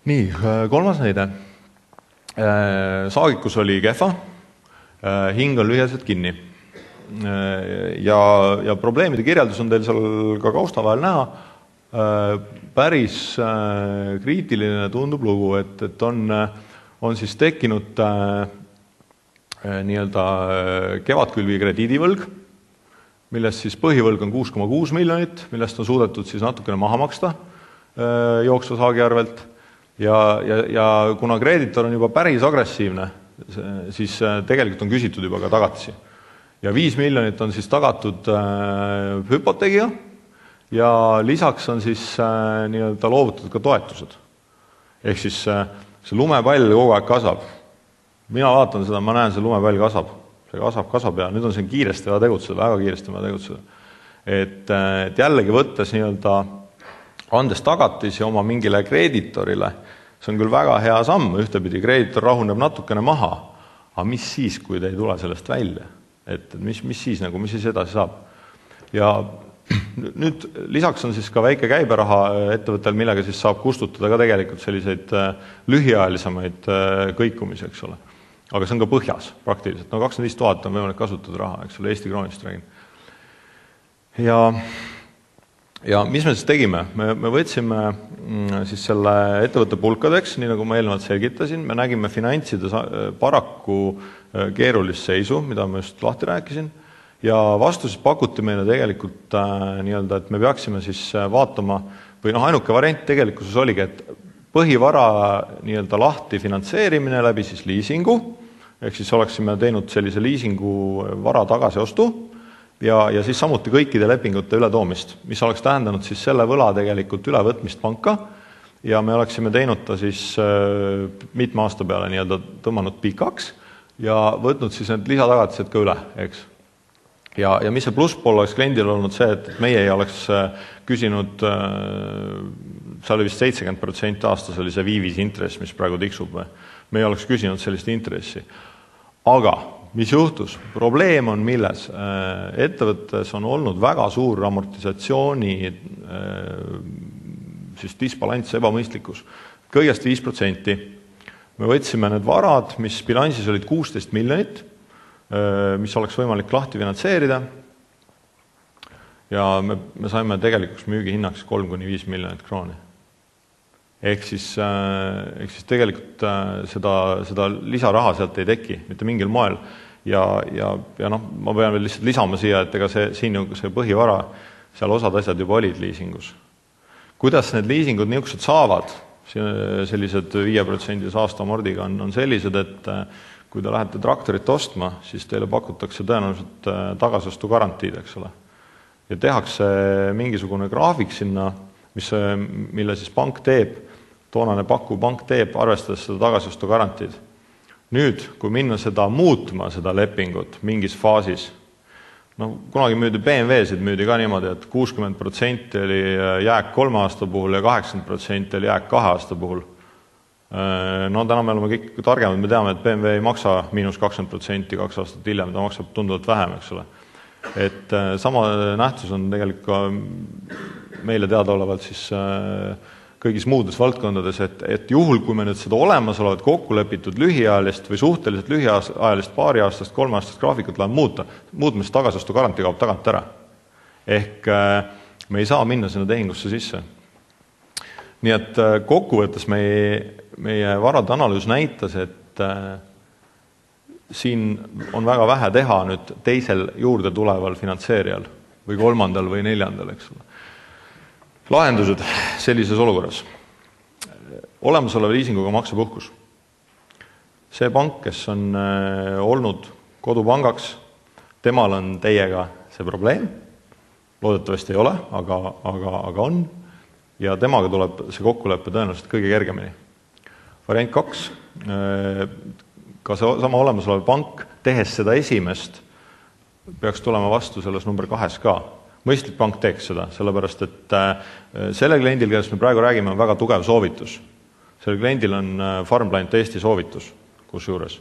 Nii, kolmas näide. Saagikus oli kehva, hing on lühjaselt kinni. Ja probleemide kirjeldus on teil seal ka kausta vahel näha. Päris kriitiline tundub lugu, et on siis tekkinud nii-öelda kevadkülvi krediidivõlg, millest siis põhivõlg on 6,6 miljonit, millest on suudetud siis natukene maha maksta jooksva saagi arvelt. Ja kuna kreditor on juba päris agressiivne, siis tegelikult on küsitud juba ka tagatisi. Ja 5 miljonit on siis tagatud hüpoteegiga ja lisaks on siis nii-öelda loovutatud ka toetused. Ehk siis see lumepall kogu aeg kasvab. Mina vaatan seda, ma näen, see lumepall kasvab. See kasvab ja nüüd on siin kiiresti vaja tegutseda, väga kiiresti vaja tegutseda. Et jällegi võttes nii-öelda andes tagatisi oma mingile kreeditorile, see on küll väga hea samm, ühtepidi kreeditor rahuneb natukene maha, aga mis siis, kui te ei tule sellest välja? Et mis siis edasi saab? Ja nüüd lisaks on siis ka väike käiberaha ettevõttel, millega siis saab kustutada ka tegelikult selliseid lühiajalisemaid kõikumisi, eks ole. Aga see on ka põhjas praktiliselt. 25 000 on võimalik kasutada raha, eks ole, Eesti kroonist räägin. Ja mis me siis tegime? Me võtsime siis selle ettevõtte pulkadeks, nii nagu ma eelnevalt selgitasin. Me nägime finantside paraku keerulist seisu, mida ma just lahti rääkisin. Ja vastuses pakuti meile tegelikult nii-öelda, et me peaksime siis vaatama, või ainuke variant tegelikkuses oligi, et põhivara nii-öelda lahti finantseerimine läbi siis liisingu, ehk siis oleksime teinud sellise liisingu vara tagasiostu ja siis samuti kõikide lepingute ületoomist, mis oleks tähendanud siis selle võla tegelikult ülevõtmist panka ja me oleksime teinud ta siis mitme aasta peale nii-öelda tõmmanud pikaks ja võtnud siis need lisatagatised ka üle, eks. Ja mis see plusspool oleks kliendil olnud see, et meie ei oleks küsinud, see oli vist 70% aastas oli see viivis intress, mis praegu tiksub. Me ei oleks küsinud sellist intressi. Aga mis juhtus? Probleem on milles? Ettevõttes on olnud väga suur amortisatsiooni siis disbalants, ebamõistlikkus. Kõigest 5%. Me võtsime need varad, mis bilansis olid 16 miljonit, mis oleks võimalik lahti finantseerida ja me saime tegelikuks müügihinnaks 3-5 miljonit krooni. Ehk siis tegelikult seda lisaraha sealt ei teki, mitte mingil moel. Ja ma pean veel lihtsalt lisama siia, et ega siin see põhivara, seal osad asjad juba olid liisingus. Kuidas need liisingud niisugused saavad? Sellised 5% aastamordiga on sellised, et kui te lähete traktorit ostma, siis teile pakutakse tõenäoliselt tagasostu garantiid, eks ole. Ja tehakse mingisugune graafik sinna, mille siis pank teeb, toonane pank teeb, arvestades seda tagasostu garantiid. Nüüd, kui minna seda muutma, seda lepingut mingis faasis, kunagi müüdi BMW-sid müüdi ka niimoodi, et 60% oli jääk 3 aasta puhul ja 80% oli jääk 2 aasta puhul. Täna me oleme kõik targemad, me teame, et BMW ei maksa -20% 2 aastat hiljem, ta maksab tunduvalt vähem, eks ole. Et sama nähtus on tegelikult meile teadaolevalt siis kõigis muudes valdkondades, et juhul, kui me nüüd seda olemasolevat kokkulepitud lühiajalist või suhteliselt lühiajalist 2 aastast 3 aastast graafikut läheb muutmist tagasostu garantii kaob tagant ära. Ehk me ei saa minna sinna tehingusse sisse. Nii et kokkuvõttes meie varade analüüs näitas, et siin on väga vähe teha nüüd teisel juurde tuleval finantseerijal või 3. või 4. eks ole. Lahendused sellises olukorras. Olemasoleva liisinguga maksepuhkus. See pank, kes on olnud kodupangaks, temal on teiega see probleem. Loodetavasti ei ole, aga on. Ja temaga tuleb see kokkulepe tõenäoliselt kõige kergemini. Variant 2. Ka sama olemasolev pank, tehes seda esimest, peaks tulema vastu selles number 2 ka. Mõistlik pank teeks seda, sellepärast, et selle kliendil, kellest me praegu räägime, on väga tugev soovitus. Selle kliendil on Farmplanet Eesti soovitus, kus juures.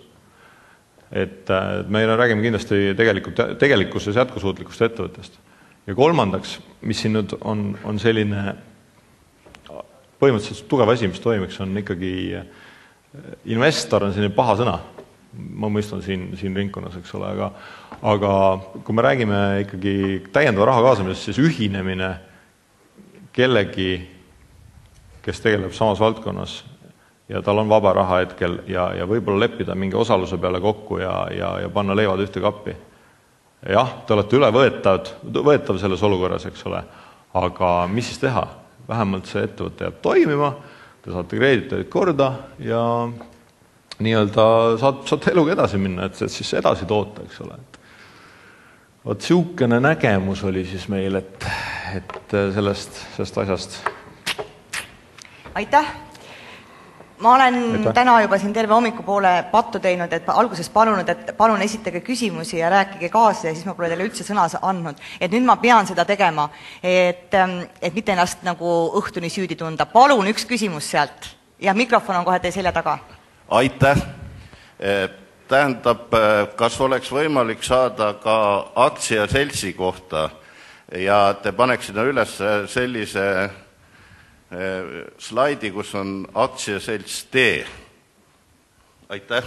Et me räägime kindlasti tegelikkuses jätkusuutlikust ettevõttest. Ja kolmandaks, mis siin nüüd on selline põhimõtteliselt tugev asi, mis toimiks, on ikkagi investor on selline paha sõna. Ma mõistan siin ringkonnas, eks ole, aga kui me räägime ikkagi täiendava raha kaasamisest, siis ühinemine kellegi, kes tegeleb samas valdkonnas ja tal on vaba raha hetkel ja võib-olla leppida mingi osaluse peale kokku ja panna leivad ühte kappi. Jah, te olete võetav selles olukorras, eks ole, aga mis siis teha? Vähemalt see ettevõte jääb toimima, te saate kreediteid korda ja nii-öelda saate eluga edasi minna, et siis edasi toota, eks ole. Vot siukene nägemus oli siis meil, et sellest asjast. Aitäh! Ma olen täna juba siin terve hommikupoole pattu teinud, et alguses palunud, et palun esitage küsimusi ja rääkige kaasa ja siis ma pole teile üldse sõna andnud. Et nüüd ma pean seda tegema, et mitte ennast nagu õhtuni süüdi tunda. Palun üks küsimus sealt ja mikrofon on kohe teie selja taga. Aitäh! Tähendab, kas oleks võimalik saada ka aktsiaseltsi kohta ja te paneksite üles sellise slaidi, kus on aktsiaselts T. Aitäh.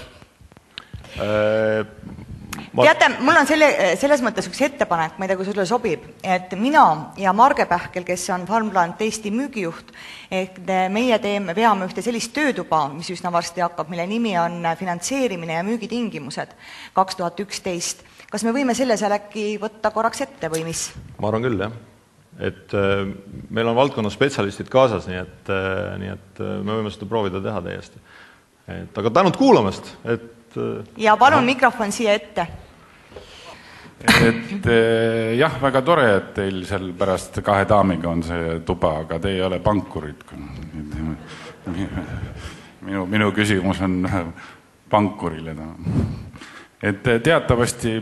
Teate, mul on selles mõttes üks ettepanek, ma ei tea, kui sulle sobib, et mina ja Marge Pähkel, kes on Farmland Eesti müügijuht, et meie veame ühte sellist töötuba, mis üsna varsti hakkab, mille nimi on finantseerimine ja müügitingimused 2011. Kas me võime selle seal äkki võtta korraks ette või mis? Ma arvan küll, jah. Et meil on valdkonna spetsialistid kaasas, nii et me võime seda proovida teha täiesti. Aga tänud kuulamast. Ja palun mikrofon siia ette. Et jah, väga tore, et teil seal pärast 2 daamiga on see tuba, aga te ei ole pankurid. Minu küsimus on pankurile. Et teatavasti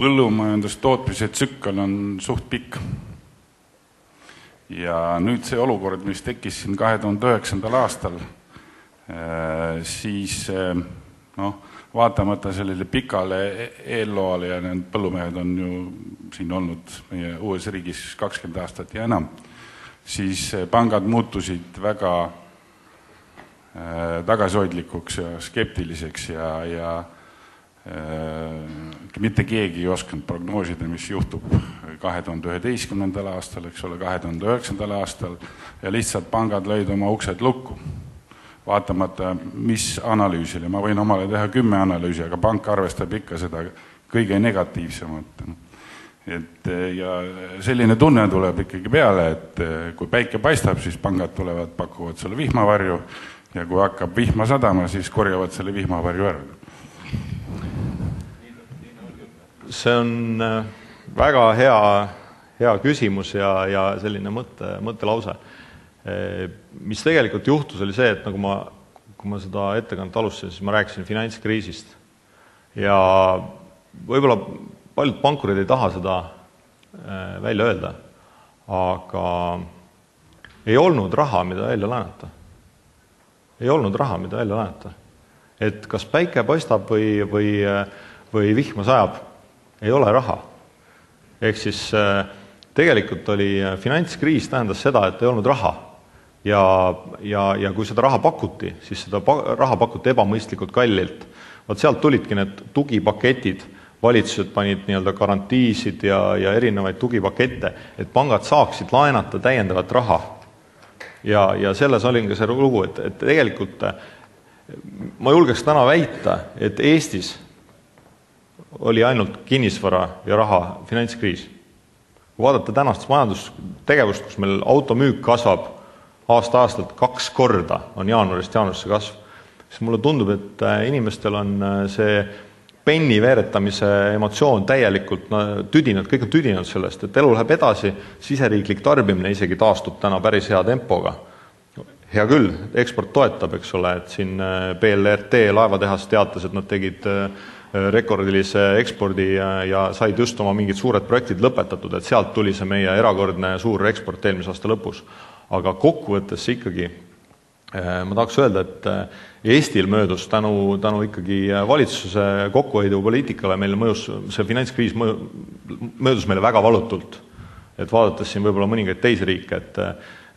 põllumajandustootmise tsükkel on suht pikk. Ja nüüd see olukord, mis tekkis siin 2009. aastal, siis vaatamata sellele pikale eelloale ja need põllumehed on ju siin olnud meie uues riigis 20 aastat ja enam, siis pangad muutusid väga tagasihoidlikuks ja skeptiliseks ja mitte keegi ei osanud prognoosida, mis juhtub 2011. aastal, eks ole, 2009. aastal ja lihtsalt pangad lõid oma uksed lukku. Vaatamata, mis analüüsile. Ma võin omale teha 10 analüüsi, aga pank arvestab ikka seda kõige negatiivsemat. Ja selline tunne tuleb ikkagi peale, et kui päike paistab, siis pangad tulevad, pakuvad selle vihmavarju ja kui hakkab vihma sadama, siis korjavad selle vihmavarju ära. See on väga hea küsimus ja selline mõttelause. Mis tegelikult juhtus oli see, et nagu kui ma seda ettekannet alustasin, siis ma rääkisin finantskriisist. Ja võib-olla paljud pankurid ei taha seda välja öelda, aga ei olnud raha, mida välja laenata. Ei olnud raha, mida välja laenata. Et kas päike paistab või vihma sajab, ei ole raha. Ehk siis tegelikult oli finantskriis tähendas seda, et ei olnud raha. Ja kui seda raha pakuti, siis seda raha pakuti ebamõistlikult kallilt. Vaat sealt tulidki need tugipaketid, valitsused panid nii-öelda garantiisid ja erinevaid tugipakette, et pangad saaksid laenata täiendavat raha. Ja selles oli ka see lugu, et tegelikult ma julgeks täna väita, et Eestis oli ainult kinnisvara ja raha finantskriis. Kui vaadata tänast majandustegevust, kus meil automüük kasvab aasta-aastalt 2 korda, on jaanuarist jaanuarisse kasv, siis mulle tundub, et inimestel on see penni veeretamise emotsioon täielikult tüdinud, kõik on tüdinud sellest, et elu läheb edasi, siseriiklik tarbimine isegi taastub täna päris hea tempoga. Hea küll, eksport toetab, eks ole, et siin BLRT laevatehas teatas, et nad tegid rekordilise ekspordi ja said just oma mingid suured projektid lõpetatud, et sealt tuli see meie erakordne suur eksport eelmise aasta lõpus. Aga kokkuvõttes ikkagi ma tahaks öelda, et Eestil möödus tänu ikkagi valitsuse kokkuhoidu poliitikale meile mõjus, see finantskriis möödus meile väga valutult. et vaadates siin võib-olla mõningaid teisi riike,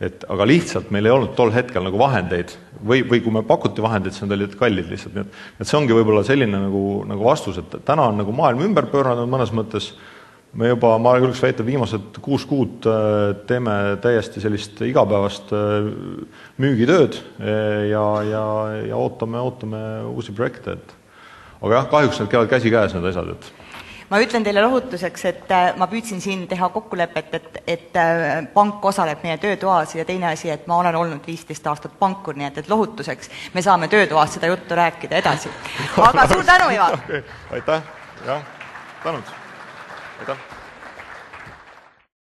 aga lihtsalt meil ei olnud tol hetkel nagu vahendeid või kui me pakuti vahendeid, siis nad olid kallid lihtsalt. Nii et see ongi võib-olla selline nagu vastus, et täna on nagu maailm ümber pööranud mõnes mõttes. Me juba, ma julgeks väita, viimased 6 kuud teeme täiesti sellist igapäevast müügitööd ja ootame uusi projekte. Aga jah, kahjuks need käivad käsi käes need asjad. Ma ütlen teile lohutuseks, et ma püüdsin siin teha kokkulepet, et pank osaleb meie töötoas ja teine asi, et ma olen olnud 15 aastat pankur, nii et lohutuseks me saame töötoas seda juttu rääkida edasi. Aga suur tänu, Ivar! Aitäh! Jah, tänud! Aitäh!